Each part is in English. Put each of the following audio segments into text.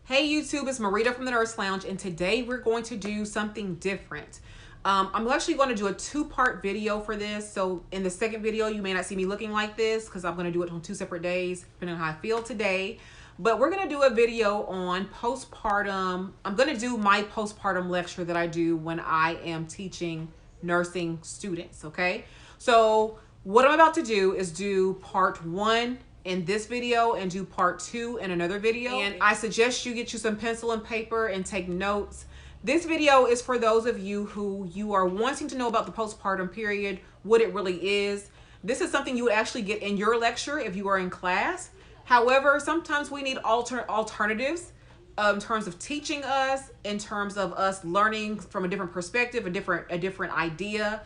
Hey YouTube, it's Marida from the Nurse Lounge, and today we're going to do something different. I'm actually going to do a two-part video for this. So in the second video, you may not see me looking like this because I'm going to do it on 2 separate days, depending on how I feel today. But we're going to do a video on postpartum. I'm going to do my postpartum lecture that I do when I am teaching nursing students, okay? So what I'm about to do is do part 1 in this video and do part 2 in another video. And I suggest you get you some pencil and paper and take notes. This video is for those of you who you are wanting to know about the postpartum period, what it really is. This is something you would actually get in your lecture if you are in class. However, sometimes we need alternatives in terms of teaching us, in terms of us learning from a different perspective, a different idea.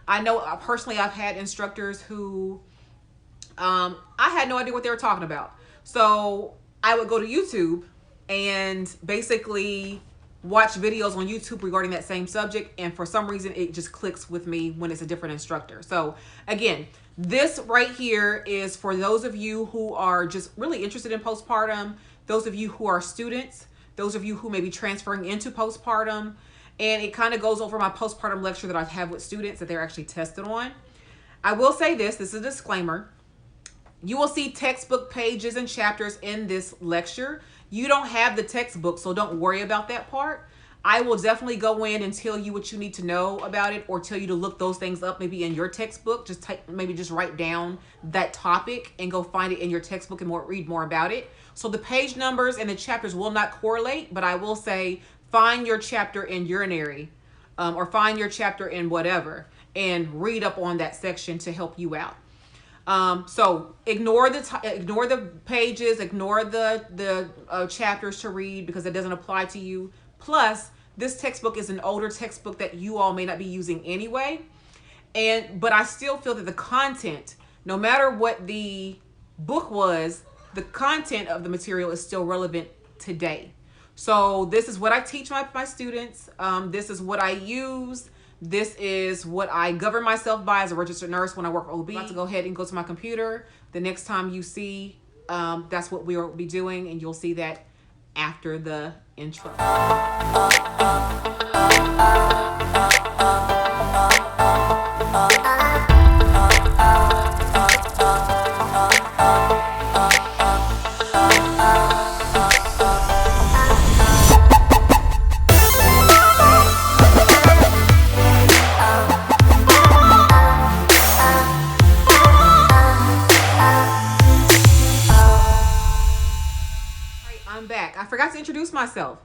I know personally I've had instructors who I had no idea what they were talking about. So I would go to YouTube and basically watch videos on YouTube regarding that same subject. And for some reason, it just clicks with me when it's a different instructor. So again, this right here is for those of you who are just really interested in postpartum, those of you who are students, those of you who may be transferring into postpartum. And it kind of goes over my postpartum lecture that I have with students that they're actually tested on. I will say this is a disclaimer. You will see textbook pages and chapters in this lecture. You don't have the textbook, so don't worry about that part. I will definitely go in and tell you what you need to know about it, or tell you to look those things up maybe in your textbook. Maybe just write down that topic and go find it in your textbook and read more about it. So the page numbers and the chapters will not correlate, but I will say find your chapter in urinary or find your chapter in whatever and read up on that section to help you out. So ignore the pages, ignore the chapters to read because it doesn't apply to you. Plus, this textbook is an older textbook that you all may not be using anyway. But I still feel that the content, no matter what the book was, the content of the material is still relevant today. So this is what I teach my students. This is what I use. This is what I govern myself by as a registered nurse when I work OB. I'm about to go ahead and go to my computer. The next time you see, that's what we will be doing, and you'll see that after the intro. I'm back. I forgot to introduce myself.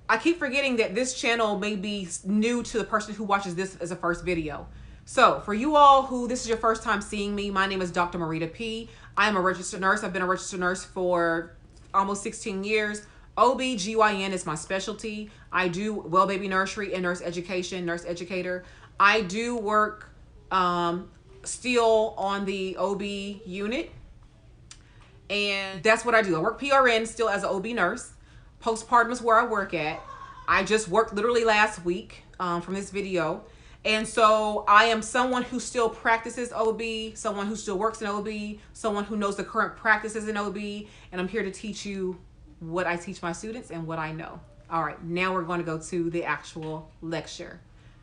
I keep forgetting that this channel may be new to the person who watches this as a first video. So for you all who this is your first time seeing me, my name is Dr. Marida P. I am a registered nurse. I've been a registered nurse for almost 16 years. OB/GYN is my specialty. I do well baby nursery and nurse education, nurse educator. I do work still on the OB unit. And that's what I do. I work PRN still as an OB nurse. Postpartum is where I work at. I just worked literally last week from this video. And so I am someone who still practices OB, someone who still works in OB, someone who knows the current practices in OB. And I'm here to teach you what I teach my students and what I know. All right, now we're going to go to the actual lecture.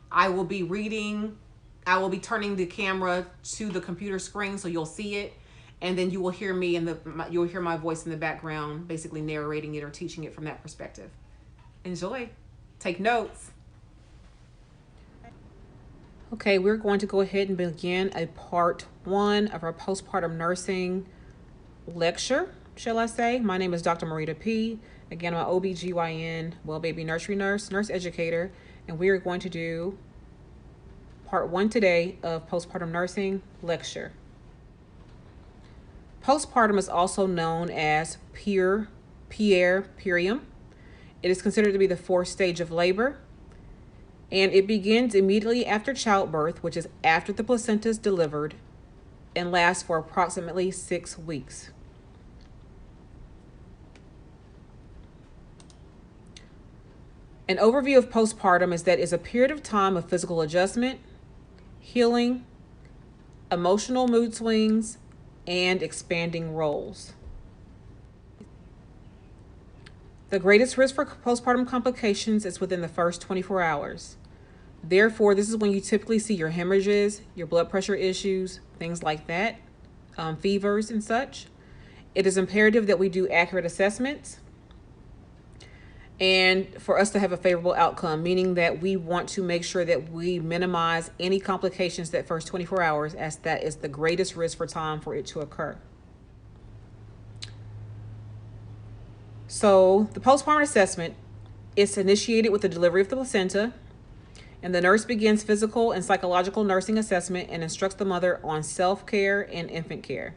I will be turning the camera to the computer screen so you'll see it. And then you will hear me you'll hear my voice in the background, basically narrating it or teaching it from that perspective. Enjoy. Take notes. Okay, we're going to go ahead and begin a part 1 of our postpartum nursing lecture, shall I say. My name is Dr. Marida P. Again, I'm an OB/GYN, well baby nursery nurse, nurse educator, and we are going to do part 1 today of postpartum nursing lecture. Postpartum is also known as puerperium. It is considered to be the 4th stage of labor, and it begins immediately after childbirth, which is after the placenta is delivered, and lasts for approximately 6 weeks. An overview of postpartum is that it's a period of time of physical adjustment, healing, emotional mood swings, and expanding roles. The greatest risk for postpartum complications is within the first 24 hours. Therefore, this is when you typically see your hemorrhages, your blood pressure issues, things like that, fevers and such. It is imperative that we do accurate assessments and for us to have a favorable outcome, meaning that we want to make sure that we minimize any complications that first 24 hours, as that is the greatest risk for time for it to occur. So the postpartum assessment is initiated with the delivery of the placenta, and the nurse begins physical and psychological nursing assessment and instructs the mother on self-care and infant care.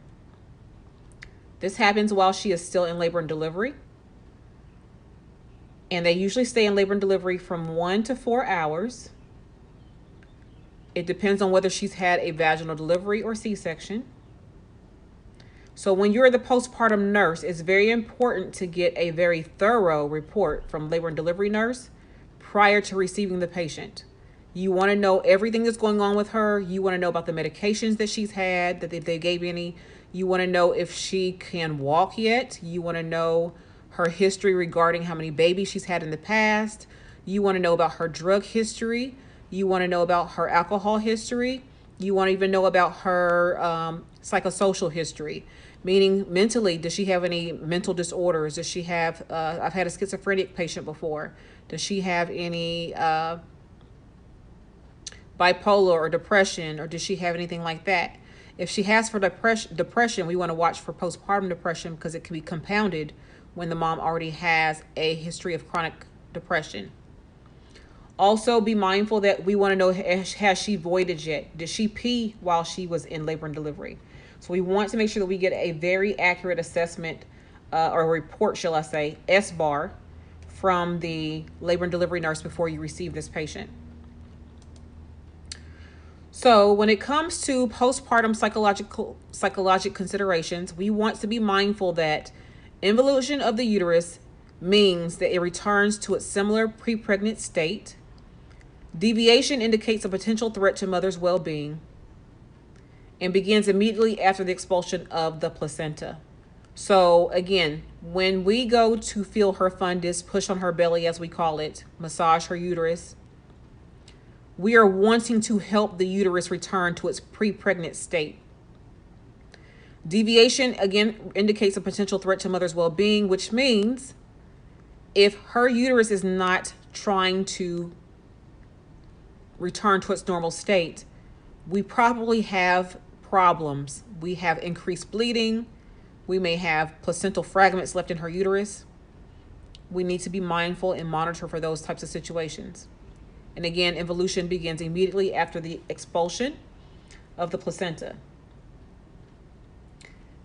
This happens while she is still in labor and delivery. And they usually stay in labor and delivery from 1 to 4 hours. It depends on whether she's had a vaginal delivery or C-section. So when you're the postpartum nurse, it's very important to get a very thorough report from labor and delivery nurse prior to receiving the patient. You want to know everything that's going on with her. You want to know about the medications that she's had, that if they gave any. You want to know if she can walk yet. You want to know her history regarding how many babies she's had in the past. You want to know about her drug history. You want to know about her alcohol history. You want to even know about her psychosocial history, meaning mentally, does she have any mental disorders? Does she have, I've had a schizophrenic patient before. Does she have any bipolar or depression, or does she have anything like that? If she has for depression, we want to watch for postpartum depression because it can be compounded when the mom already has a history of chronic depression. Also, be mindful that we want to know, has she voided yet? Did she pee while she was in labor and delivery? So we want to make sure that we get a very accurate assessment or report, shall I say, SBAR, from the labor and delivery nurse before you receive this patient. So when it comes to postpartum psychologic considerations, we want to be mindful that involution of the uterus means that it returns to its similar pre-pregnant state. Deviation indicates a potential threat to mother's well-being and begins immediately after the expulsion of the placenta. So again, when we go to feel her fundus, push on her belly as we call it, massage her uterus, we are wanting to help the uterus return to its pre-pregnant state. Deviation, again, indicates a potential threat to mother's well-being, which means if her uterus is not trying to return to its normal state, we probably have problems. We have increased bleeding. We may have placental fragments left in her uterus. We need to be mindful and monitor for those types of situations. And again, involution begins immediately after the expulsion of the placenta.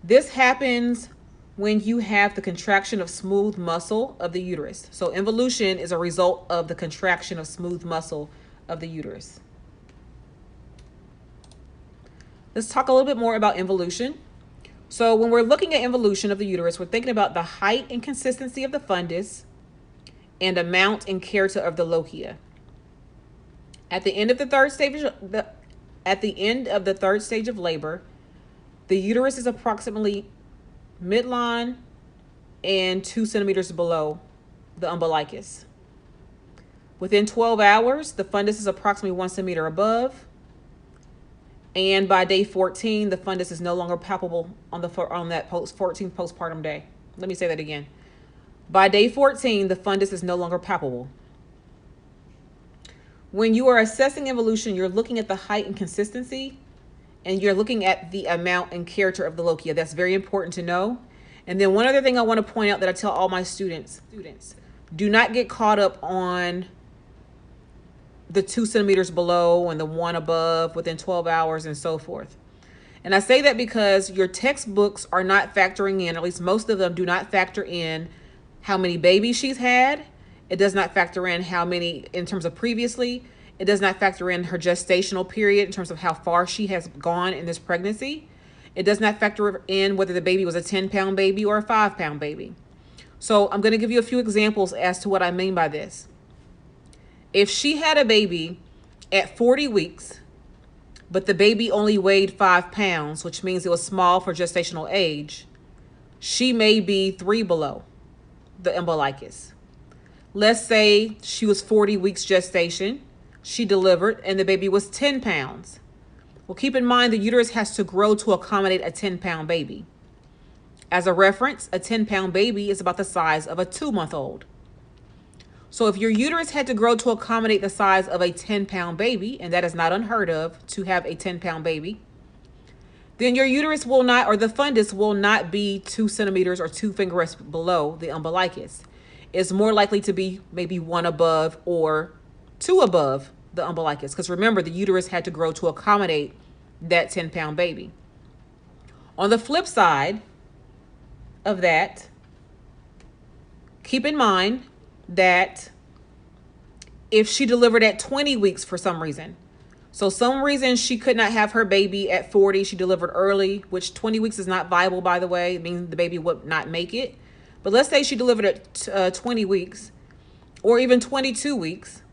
This happens when you have the contraction of smooth muscle of the uterus. So involution is a result of the contraction of smooth muscle of the uterus. Let's talk a little bit more about involution. So when we're looking at involution of the uterus, we're thinking about the height and consistency of the fundus and amount and character of the lochia. At the end of the third stage of labor, the uterus is approximately midline and 2 centimeters below the umbilicus. Within 12 hours, the fundus is approximately 1 centimeter above. And by day 14, the fundus is no longer palpable on that 14th postpartum day. Let me say that again. By day 14, the fundus is no longer palpable. When you are assessing involution, you're looking at the height and consistency, and you're looking at the amount and character of the lochia. That's very important to know. And then one other thing I want to point out that I tell all my students, do not get caught up on the 2 centimeters below and the 1 above within 12 hours and so forth. And I say that because your textbooks are not factoring in, at least most of them do not factor in how many babies she's had. It does not factor in how many in terms of previously. It does not factor in her gestational period in terms of how far she has gone in this pregnancy. It does not factor in whether the baby was a 10-pound baby or a 5-pound baby. So I'm going to give you a few examples as to what I mean by this. If she had a baby at 40 weeks, but the baby only weighed 5 pounds, which means it was small for gestational age, she may be 3 below. the umbilicus. Let's say she was 40 weeks gestation. She delivered and the baby was 10 pounds. Well, keep in mind the uterus has to grow to accommodate a 10-pound baby. As a reference, a 10-pound baby is about the size of a 2-month-old. So if your uterus had to grow to accommodate the size of a 10-pound baby, and that is not unheard of to have a 10-pound baby, then your uterus will not, or the fundus will not be 2 centimeters or 2 finger breadths below the umbilicus. It's more likely to be maybe 1 above or 2 above the umbilicus. Because remember, the uterus had to grow to accommodate that 10-pound baby. On the flip side of that, keep in mind that if she delivered at 20 weeks for some reason, so some reason she could not have her baby at 40, she delivered early, which 20 weeks is not viable, by the way. It means the baby would not make it. But let's say she delivered at 20 weeks or even 22 weeks,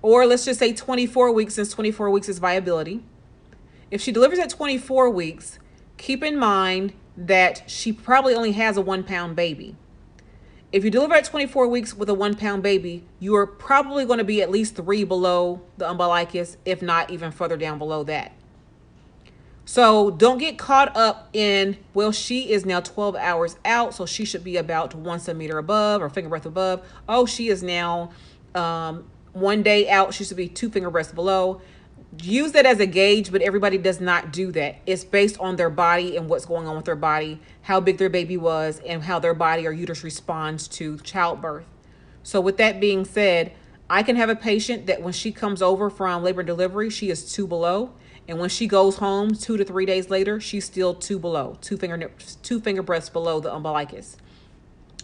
or let's just say 24 weeks since 24 weeks is viability. If she delivers at 24 weeks, keep in mind that she probably only has a 1-pound baby. If you deliver at 24 weeks with a 1-pound baby, you are probably going to be at least 3 below the umbilicus, if not even further down below that. So don't get caught up in, well, she is now 12 hours out, so she should be about 1 centimeter above or finger breadth above. Oh, she is now 1 day out, she should be 2 finger breadths below. Use that as a gauge, but everybody does not do that. It's based on their body and what's going on with their body, how big their baby was, and how their body or uterus responds to childbirth. So with that being said, I can have a patient that when she comes over from labor and delivery, she is 2 below. And when she goes home 2 to 3 days later, she's still 2 below, 2 finger breadths below the umbilicus.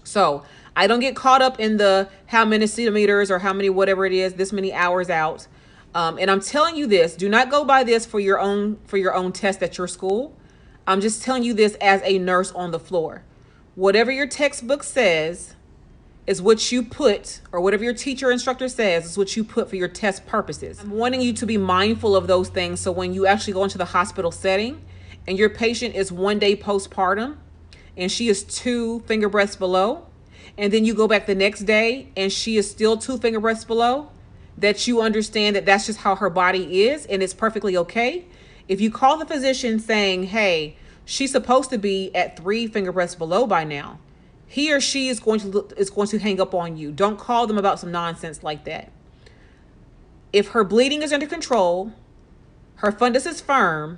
So I don't get caught up in the how many centimeters or how many whatever it is, this many hours out. And I'm telling you this, do not go by this for your own test at your school. I'm just telling you this as a nurse on the floor. Whatever your textbook says is what you put, or whatever your teacher or instructor says is what you put for your test purposes. I'm wanting you to be mindful of those things, so when you actually go into the hospital setting and your patient is 1 day postpartum and she is 2 finger breadths below, and then you go back the next day and she is still 2 finger breadths below, that you understand that that's just how her body is and it's perfectly okay. If you call the physician saying, hey, she's supposed to be at 3 finger breadths below by now, he or she is going to hang up on you. Don't call them about some nonsense like that. If her bleeding is under control, her fundus is firm,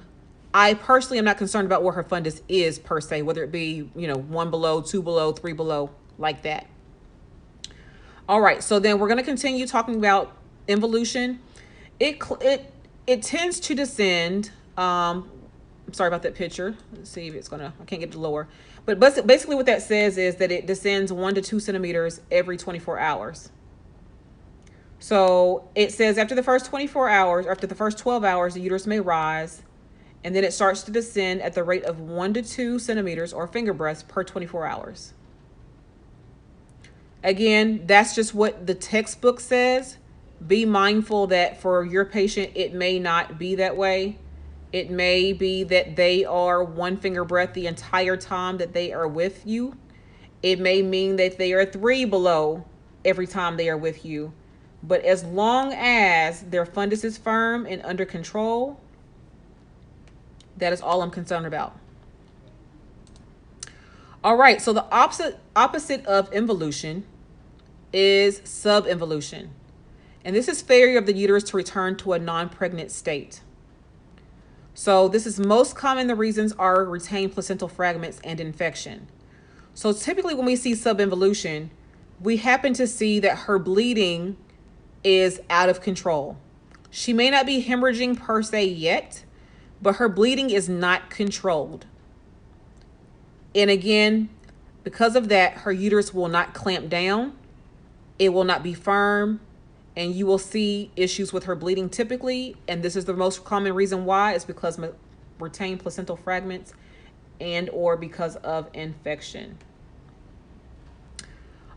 I personally am not concerned about where her fundus is per se, whether it be, 1 below, 2 below, 3 below, like that. All right, so then we're going to continue talking about involution. It tends to descend. I'm sorry about that picture. Let's see if it's gonna, I can't get it lower. But basically what that says is that it descends 1 to 2 centimeters every 24 hours. So it says after the first 24 hours, or after the first 12 hours, the uterus may rise, and then it starts to descend at the rate of 1 to 2 centimeters or finger breadths per 24 hours. Again, that's just what the textbook says. Be mindful that for your patient, it may not be that way. It may be that they are 1 finger breadth the entire time that they are with you. It may mean that they are 3 below every time they are with you. But as long as their fundus is firm and under control, that is all I'm concerned about. All right, so the opposite of involution is subinvolution. And this is failure of the uterus to return to a non-pregnant state. So this is most common. The reasons are retained placental fragments and infection. So typically when we see subinvolution, we happen to see that her bleeding is out of control. She may not be hemorrhaging per se yet, but her bleeding is not controlled. And again, because of that, her uterus will not clamp down. It will not be firm. And you will see issues with her bleeding typically. And this is the most common reason why. It's because of retained placental fragments and or because of infection.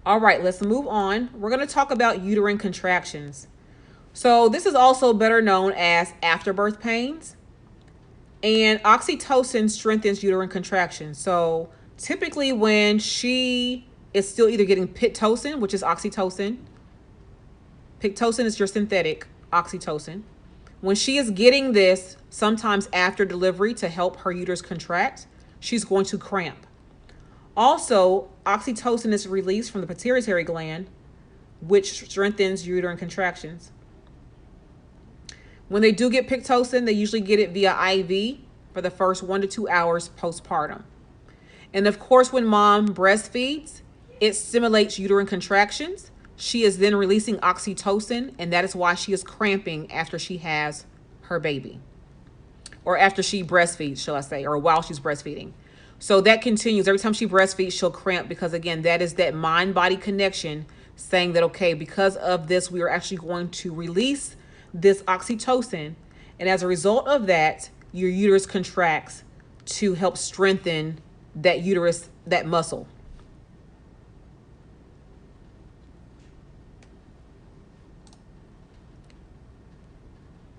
All right, let's move on. We're going to talk about uterine contractions. So this is also better known as afterbirth pains. And oxytocin strengthens uterine contractions. So typically when she is still either getting Pitocin, which is oxytocin. Pitocin is your synthetic oxytocin. When she is getting this, sometimes after delivery to help her uterus contract, she's going to cramp. Also, oxytocin is released from the pituitary gland, which strengthens uterine contractions. When they do get Pitocin, they usually get it via IV for the first 1 to 2 hours postpartum. And of course, when mom breastfeeds, it stimulates uterine contractions. She is then releasing oxytocin, and that is why she is cramping after she has her baby. Or after she breastfeeds, shall I say, or while she's breastfeeding. So that continues. Every time she breastfeeds, she'll cramp because, again, that is that mind-body connection saying that, okay, because of this, we are actually going to release this oxytocin. And as a result of that, your uterus contracts to help strengthen that uterus, that muscle.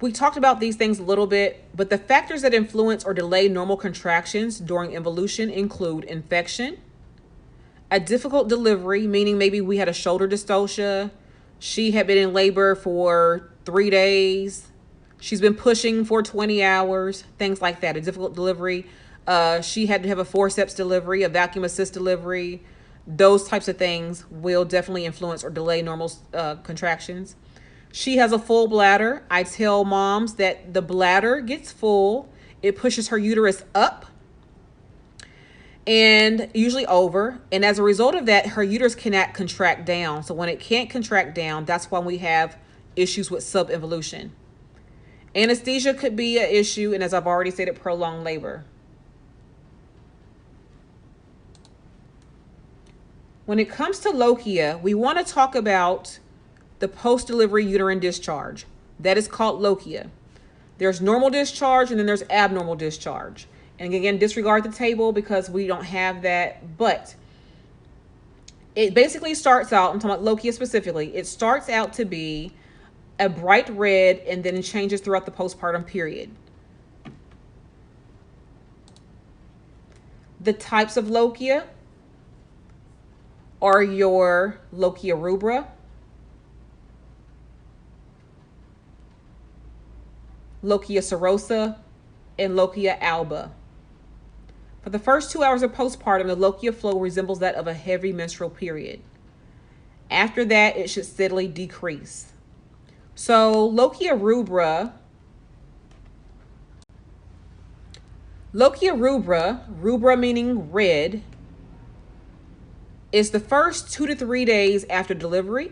We talked about these things a little bit, but the factors that influence or delay normal contractions during involution include infection, a difficult delivery, meaning maybe we had a shoulder dystocia, she had been in labor for 3 days, she's been pushing for 20 hours, things like that, a difficult delivery. She had to have a forceps delivery, a vacuum assist delivery. Those types of things will definitely influence or delay normal contractions. She has a full bladder. I tell moms that the bladder gets full. It pushes her uterus up and usually over. And as a result of that, her uterus cannot contract down. So when it can't contract down, that's when we have issues with subinvolution. Anesthesia could be an issue. And as I've already said, prolonged labor. When it comes to lochia, we want to talk about the post-delivery uterine discharge. That is called lochia. There's normal discharge and then there's abnormal discharge. And again, disregard the table because we don't have that, but it basically starts out, I'm talking about lochia specifically, it starts out to be a bright red and then it changes throughout the postpartum period. The types of lochia are your Lochia rubra, Lochia Serosa, and Lochia Alba. For the first 2 hours of postpartum, the lochia flow resembles that of a heavy menstrual period. After that, it should steadily decrease. So Lochia rubra, rubra meaning red, is the first 2 to 3 days after delivery.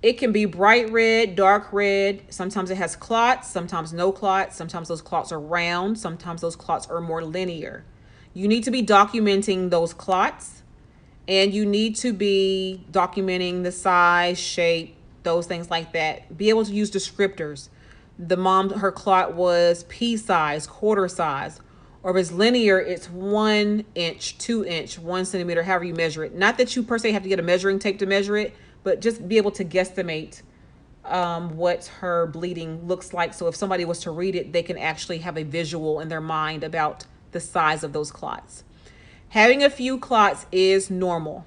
It can be bright red, dark red. Sometimes it has clots, sometimes no clots. Sometimes those clots are round. Sometimes those clots are more linear. You need to be documenting those clots and you need to be documenting the size, shape, those things like that. Be able to use descriptors. The mom, her clot was pea size, quarter size, or if it's linear, it's 1 inch, 2 inch, 1 centimeter, however you measure it. Not that you per se have to get a measuring tape to measure it, but just be able to guesstimate what her bleeding looks like. So if somebody was to read it, they can actually have a visual in their mind about the size of those clots. Having a few clots is normal.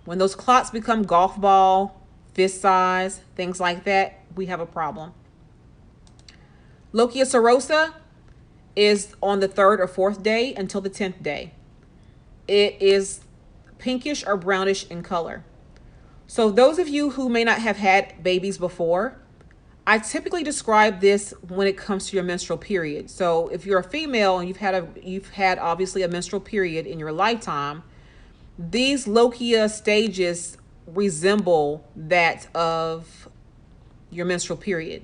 When those clots become golf ball, fist size, things like that, we have a problem. Lochia Serosa is on the 3rd or 4th day until the 10th day. It is pinkish or brownish in color. So those of you who may not have had babies before, I typically describe this when it comes to your menstrual period. So if you're a female and you've had obviously a menstrual period in your lifetime, these lochia stages resemble that of your menstrual period.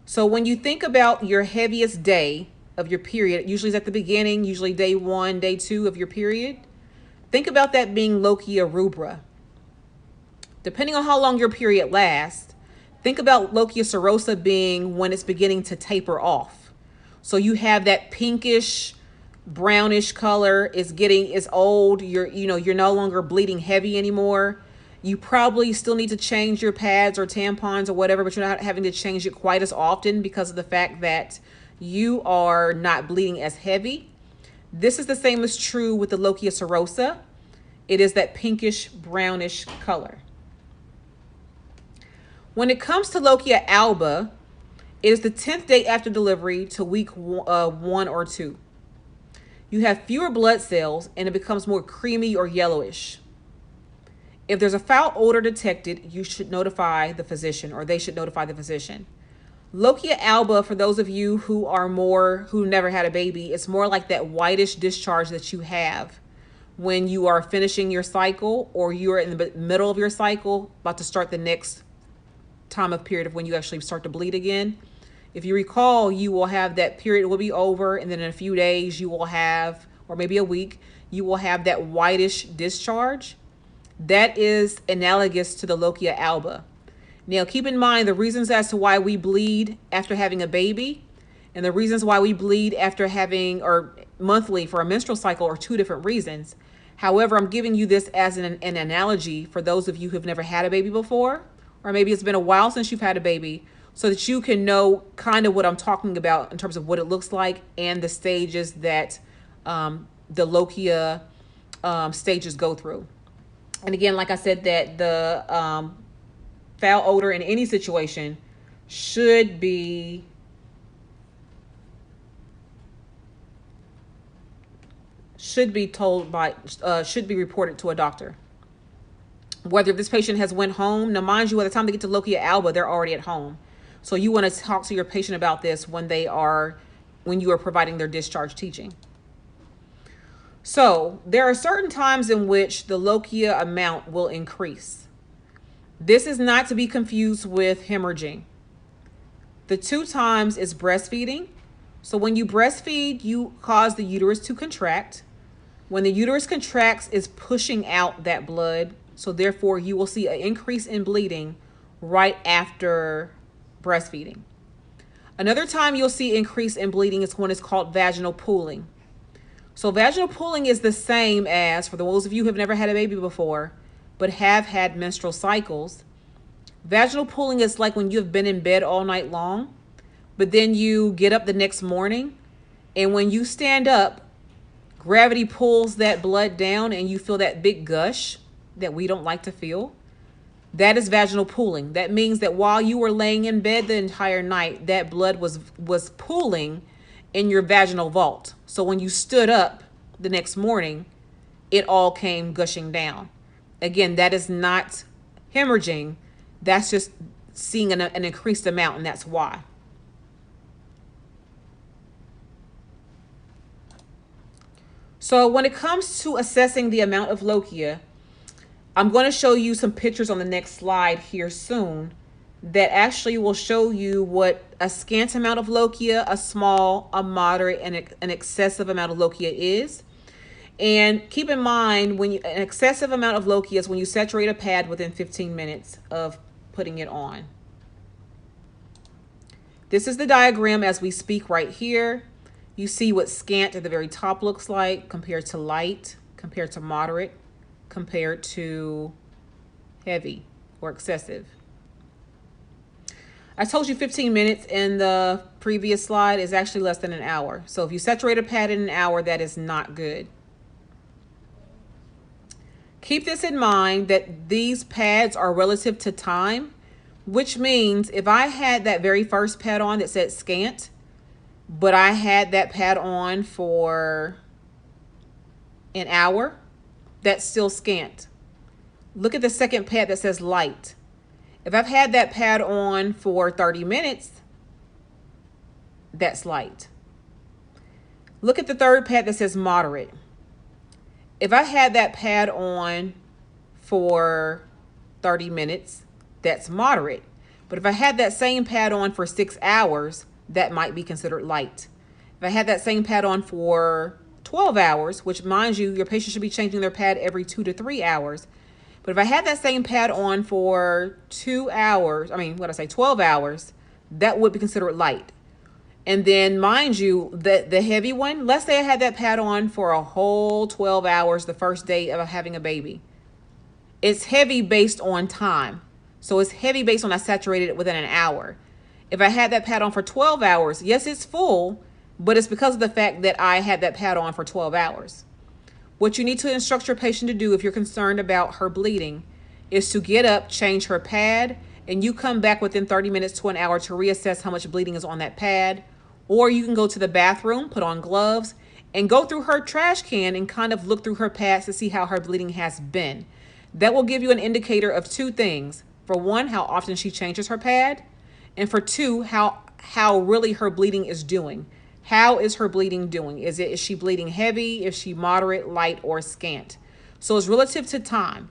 So when you think about your heaviest day of your period, it usually is at the beginning, usually day 1, day 2 of your period. Think about that being Lochia rubra. Depending on how long your period lasts, think about Lochia Serosa being when it's beginning to taper off. So you have that pinkish, brownish color. It's old. You're no longer bleeding heavy anymore. You probably still need to change your pads or tampons or whatever, but you're not having to change it quite as often because of the fact that you are not bleeding as heavy. This is the same as true with the Lochia Serosa. It is that pinkish brownish color. When it comes to Lochia Alba, it is the 10th day after delivery to week 1 or 2. You have fewer blood cells and it becomes more creamy or yellowish. If there's a foul odor detected, you should notify the physician, or they should notify the physician. Lochia Alba, for those of you who never had a baby, it's more like that whitish discharge that you have when you are finishing your cycle, or you're in the middle of your cycle, about to start the next time of period of when you actually start to bleed again. If you recall, you will have that period will be over, and then in a few days you will have, or maybe a week, you will have that whitish discharge. That is analogous to the Lochia Alba. Now, keep in mind the reasons as to why we bleed after having a baby and the reasons why we bleed after having, or monthly for a menstrual cycle, are two different reasons. However, I'm giving you this as an analogy for those of you who've never had a baby before, or maybe it's been a while since you've had a baby, so that you can know kind of what I'm talking about in terms of what it looks like and the stages that the Lochia stages go through. And again, like I said, that the foul odor in any situation should be reported to a doctor. Whether this patient has went home, now mind you, by the time they get to Lochia Alba, they're already at home. So you want to talk to your patient about this when you are providing their discharge teaching. So there are certain times in which the Lochia amount will increase. This is not to be confused with hemorrhaging. The 2 times is breastfeeding. So when you breastfeed, you cause the uterus to contract. When the uterus contracts, it's pushing out that blood. So therefore, you will see an increase in bleeding right after breastfeeding. Another time you'll see increase in bleeding is when it's called vaginal pooling. So vaginal pooling is the same as, for those of you who have never had a baby before, but have had menstrual cycles. Vaginal pooling is like when you've been in bed all night long, but then you get up the next morning, and when you stand up, gravity pulls that blood down and you feel that big gush that we don't like to feel. That is vaginal pooling. That means that while you were laying in bed the entire night, that blood was pooling in your vaginal vault. So when you stood up the next morning, it all came gushing down. Again, that is not hemorrhaging. That's just seeing an increased amount, and that's why. So when it comes to assessing the amount of Lochia, I'm going to show you some pictures on the next slide here soon that actually will show you what a scant amount of Lochia, a small, a moderate, and an excessive amount of Lochia is. And keep in mind, an excessive amount of Lochia is when you saturate a pad within 15 minutes of putting it on. This is the diagram as we speak right here. You see what scant at the very top looks like compared to light, compared to moderate, compared to heavy or excessive. I told you 15 minutes in the previous slide is actually less than an hour. So if you saturate a pad in an hour, that is not good. Keep this in mind that these pads are relative to time, which means if I had that very first pad on that said scant, but I had that pad on for an hour, that's still scant. Look at the second pad that says light. If I've had that pad on for 30 minutes, that's light. Look at the third pad that says moderate. If I had that pad on for 30 minutes, that's moderate. But if I had that same pad on for 6 hours, that might be considered light. If I had that same pad on for 12 hours, which mind you, your patient should be changing their pad every 2 to 3 hours. But if I had that same pad on for 12 hours, that would be considered light. And then mind you, the heavy one, let's say I had that pad on for a whole 12 hours the first day of having a baby. It's heavy based on time. So it's heavy based on I saturated it within an hour. If I had that pad on for 12 hours, yes, it's full, but it's because of the fact that I had that pad on for 12 hours. What you need to instruct your patient to do if you're concerned about her bleeding is to get up, change her pad, and you come back within 30 minutes to an hour to reassess how much bleeding is on that pad. Or you can go to the bathroom, put on gloves, and go through her trash can and kind of look through her pads to see how her bleeding has been. That will give you an indicator of two things. For one, how often she changes her pad, and for two, how really her bleeding is doing. How is her bleeding doing? Is she bleeding heavy? Is she moderate, light, or scant? So it's relative to time.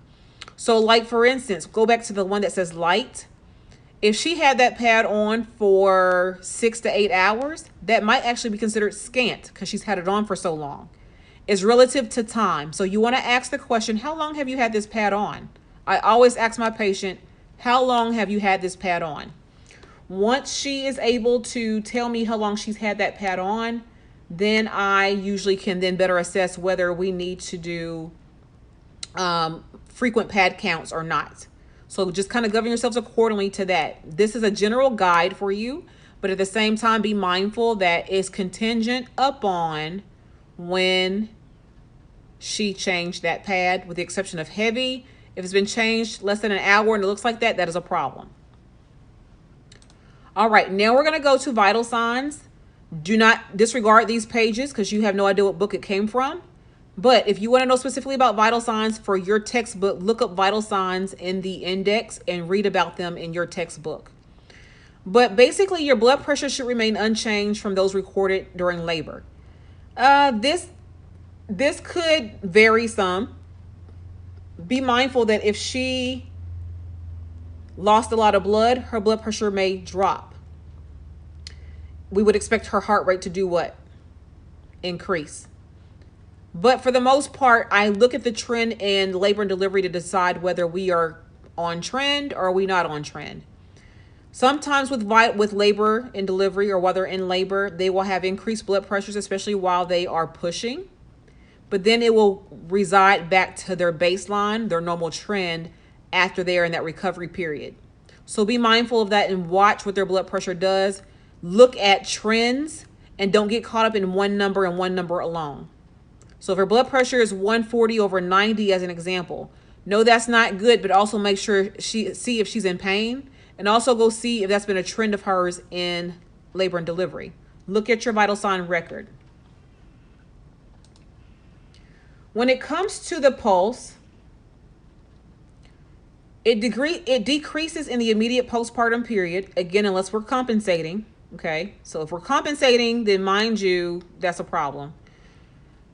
So like for instance, go back to the one that says light. If she had that pad on for 6 to 8 hours, that might actually be considered scant because she's had it on for so long. It's relative to time. So you want to ask the question, how long have you had this pad on? I always ask my patient, how long have you had this pad on? Once she is able to tell me how long she's had that pad on, then I usually can then better assess whether we need to do frequent pad counts or not. So just kind of govern yourselves accordingly to that. This is a general guide for you, but at the same time, be mindful that it's contingent upon when she changed that pad, with the exception of heavy. If it's been changed less than an hour and it looks like that, that is a problem. All right, now we're going to go to vital signs. Do not disregard these pages because you have no idea what book it came from. But if you want to know specifically about vital signs for your textbook, look up vital signs in the index and read about them in your textbook. But basically, your blood pressure should remain unchanged from those recorded during labor. This could vary some. Be mindful that if she lost a lot of blood, her blood pressure may drop. We would expect her heart rate to do what? Increase. But for the most part, I look at the trend in labor and delivery to decide whether we are on trend or are we not on trend. Sometimes with labor and delivery, or while they're in labor, they will have increased blood pressures, especially while they are pushing. But then it will reside back to their baseline, their normal trend, after they're in that recovery period. So be mindful of that and watch what their blood pressure does. Look at trends and don't get caught up in one number and one number alone. So if her blood pressure is 140/90 as an example, no, that's not good, but also make sure see if she's in pain, and also go see if that's been a trend of hers in labor and delivery. Look at your vital sign record. When it comes to the pulse, it decreases in the immediate postpartum period, again, unless we're compensating, okay? So if we're compensating, then mind you, that's a problem.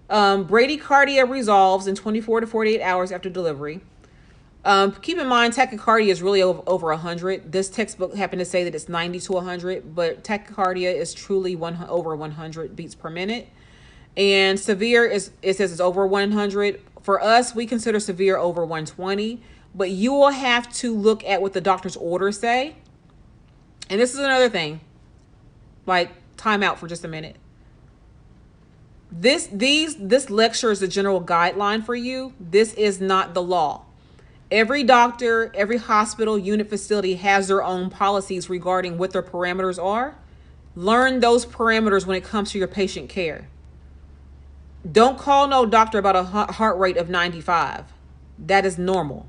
Bradycardia resolves in 24 to 48 hours after delivery. Keep in mind, tachycardia is really over 100. This textbook happened to say that it's 90 to 100, but tachycardia is truly over 100 beats per minute. And severe it says it's over 100. For us, we consider severe over 120, but you will have to look at what the doctor's orders say. And this is another thing, like time out for just a minute. This lecture is a general guideline for you. This is not the law. Every doctor, every hospital, unit, facility has their own policies regarding what their parameters are. Learn those parameters when it comes to your patient care. Don't call no doctor about a heart rate of 95. That is normal.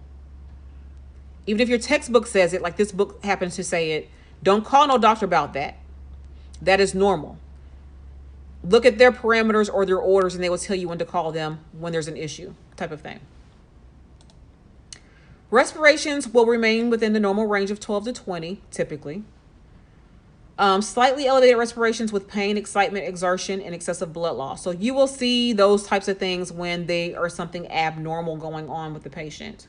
Even if your textbook says it, like this book happens to say it, don't call no doctor about that. That is normal. Look at their parameters or their orders, and they will tell you when to call them when there's an issue, type of thing. Respirations will remain within the normal range of 12 to 20, typically. Slightly elevated respirations with pain, excitement, exertion, and excessive blood loss. So you will see those types of things when they are something abnormal going on with the patient.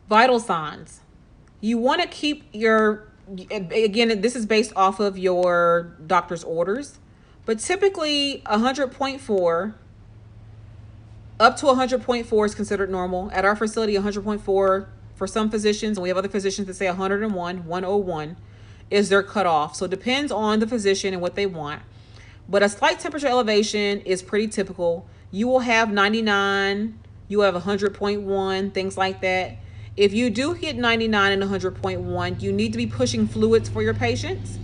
Vital signs. You want to keep your, again, this is based off of your doctor's orders, but typically 100.4 up to 100.4 is considered normal. At our facility, 100.4 for some physicians, and we have other physicians that say 101 is their cutoff. So it depends on the physician and what they want. But a slight temperature elevation is pretty typical. You will have 99, you have 100.1, things like that. If you do hit 99 and 100.1, you need to be pushing fluids for your patients.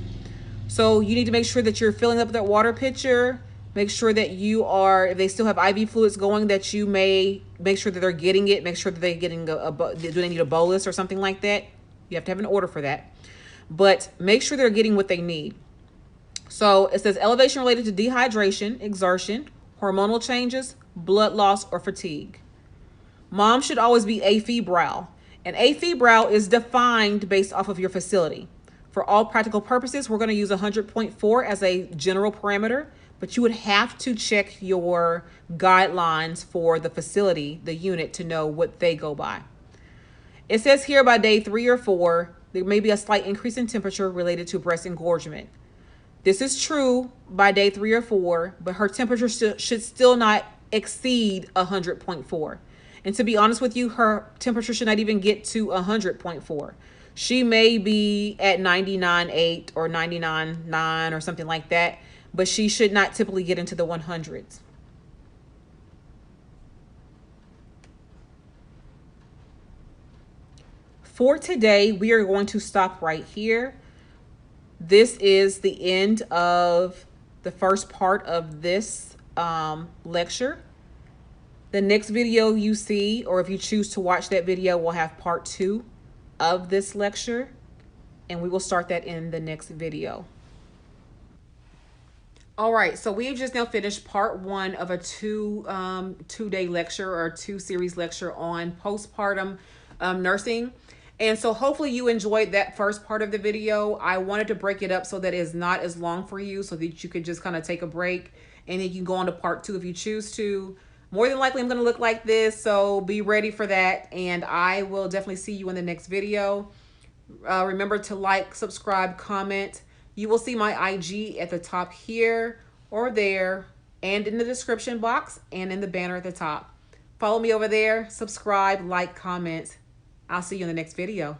So you need to make sure that you're filling up that water pitcher. Make sure that you are, if they still have IV fluids going, that you may make sure that they're getting it. Make sure that they're getting do they need a bolus or something like that? You have to have an order for that. But make sure they're getting what they need. So it says elevation related to dehydration, exertion, hormonal changes, blood loss, or fatigue. Mom should always be afebrile. And afebrile is defined based off of your facility. For all practical purposes, we're going to use 100.4 as a general parameter, but you would have to check your guidelines for the facility, the unit, to know what they go by. It says here by day 3 or 4, there may be a slight increase in temperature related to breast engorgement. This is true by day 3 or 4, but her temperature should still not exceed 100.4. And to be honest with you, her temperature should not even get to 100.4. She may be at 99.8 or 99.9 or something like that, but she should not typically get into the 100s. For today, we are going to stop right here. This is the end of the first part of this lecture. The next video you see, or if you choose to watch that video, will have part 2 of this lecture, and we will start that in the next video. All right, so we've just now finished part 1 of a two-day lecture or 2-series lecture on postpartum nursing. And so hopefully you enjoyed that first part of the video. I wanted to break it up so that it's not as long for you, so that you could just kind of take a break and then you can go on to part 2 if you choose to. More than likely, I'm going to look like this, so be ready for that. And I will definitely see you in the next video. Remember to like, subscribe, comment. You will see my IG at the top here or there, and in the description box and in the banner at the top. Follow me over there, subscribe, like, comment. I'll see you in the next video.